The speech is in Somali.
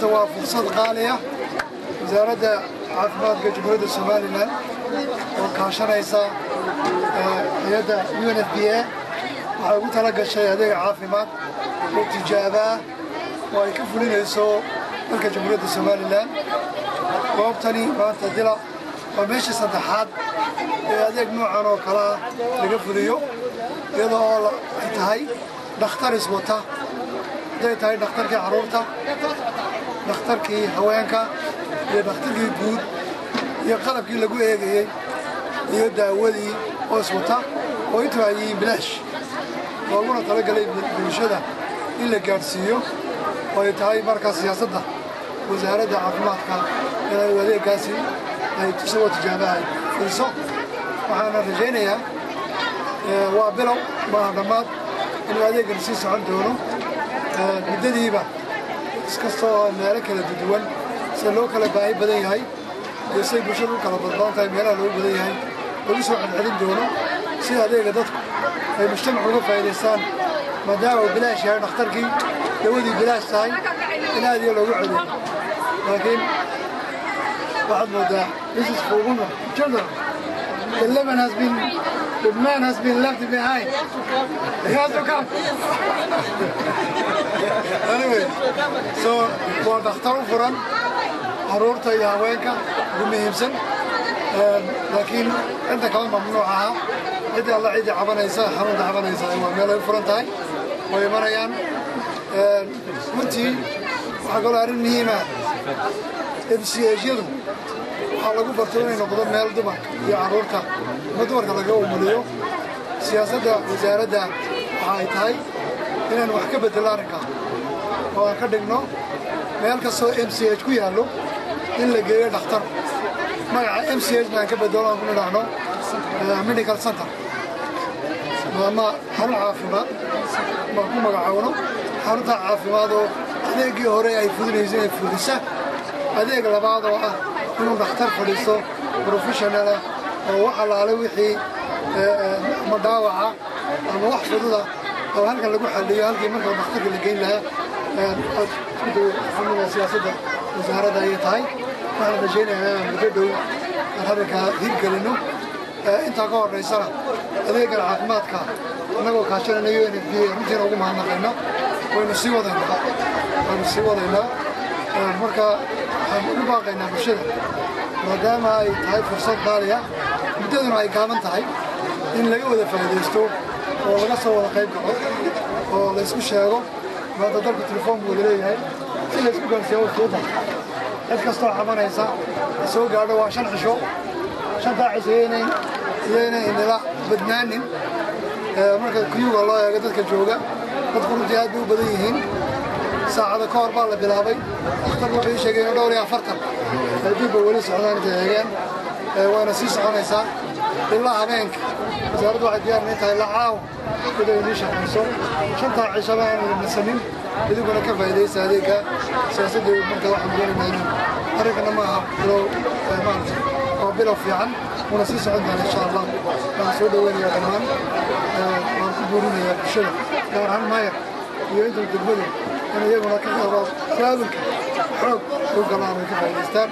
maanta waa fursad qaali ah wasaaradda caafimaadka jamhuuriyadda Soomaaliland oo kaashanaysa hay'adda UNFPA waxay ugu tala gashay adeeg caafimaad oo tijaabo ah oo ay ka fulinayso dalka jamhuuriyadda Soomaaliland goobtani maanta dila waa meeshii saddexaad ee adeeg noocan oo kale ah laga fuliyo iyadoo ay tahay dhakhtar iswata haday tahay dhakhtarkii carruurta dhakhtarkii haweenka iyo dhakhtarkii guud iyo qalabkii lagu eegayey iyo daawadii oo iswata oo intuu ay yihiin bilaash looguna talagalay bulshada in la gaadhsiiyo oo ay tahay markaa siyaasadda wasaaradda caafimaadka inay adeeggaasi ay isagoo tijaabo ay fuliso waxaana rajaynayaa waa bilow maaha dhammaad inuu adeeggan sii socon doono muddadiiba iskastoo meelo kala duwan sida loo kala baahi badan yahay iyo siday bulshada u kala badbaan tahay meelaha loogu badan yahay lagu soo celcelin doono si adeega dadku ay mujtamac uga faa'iidaystaan maadaama uu bilaash yahay dhakhtarkii dawadii bilaash tahay in aad iyo loogu celiyo laakiin waxaad moodaa this is for women children the man has been left behind. He has to come. Anyway, so waa dhakhtar u furan carruurta iyo haweenka ugu muhiimsan laakiin inta kale mamnuuc aha cid alla cidi cabanaysa xarunta cabanaysa waa meel ay furan tahay way imanayaan runtii waxaa kaloo arrin muhiima MCH-yadu waxaa lagu barto inay noqdo meel dumarka iyo carruurta ama dumarka laga umuliyo siyaasadda wasaaradda waxa ay tahay inaan wax ka bedelo arrinka oo aan ka dhigno meel kastoo MCH ku yaallo in la geeyo dhakhtar magaca MCH aan ka bedelo aan ku nidhaahno medical center ama xarun caafimaad baan ku magacaawno xarunta caafimaad oo adeeggii hore ay fudinayso inay fudisa adeeg labaad oo ah inuu dhakhtar fadhiisto professional ah oo wax alaale wixii ama dhaawaca ama wax fududa oo halkan lagu xalliyo halkii marka dhakhtarka la geyn lahaa xamida siyaasadda wasaaradda ayay tahay waxaan rajaynayaa muddo dhow aan hadalkaa hirgelino intaa ka horreysana adeeggan caafimaadka annagoo kaashanayna UNFPA runtiina ugu mahadnaqayna waynu sii wadaynaa marka waxaan ugu baaqaynaa bulshada maadaama ay tahay fursad qaali ah muddaduna ay gaaban tahay in laga wada faa'iidaysto oo laga soo wada qayb galo oo la isku sheego maanta dalku telefoonku wada leeyahay si la isku gaarsiiyo way fudud tahay cid kastoo cabanaysa soo gaadho waa 5 cisho 5 cisho iyaynay inala badnaanin marka kuyuga loo eego dadka jooga dadku runtii aad bay u badan yihiin saacada ka hor baa la bilaabay dhakhtarku wuxuu sheegay in dhowr iyo 40 dib wali socdaan inta eegeen waana sii soconaysaa ilaa habeenka wasaaraddu waxay diyaar u tahay lacaaw inay idin shaqayso 5 cisho baan nasanin idiguna ka faa'iidaysa adeegga siyaasadda marka waxaan doonaynaa arrinkana maaha oo bilow fiican una sii socon doona insha Allah waxaan soo dhaweynayaa dhammaan waan ku buurinayaa bulshada gaar ahaan maayar iyo inta degmada in iyaguna ka qaybqaataan xoog u galaan ay ka faa'iidaystaan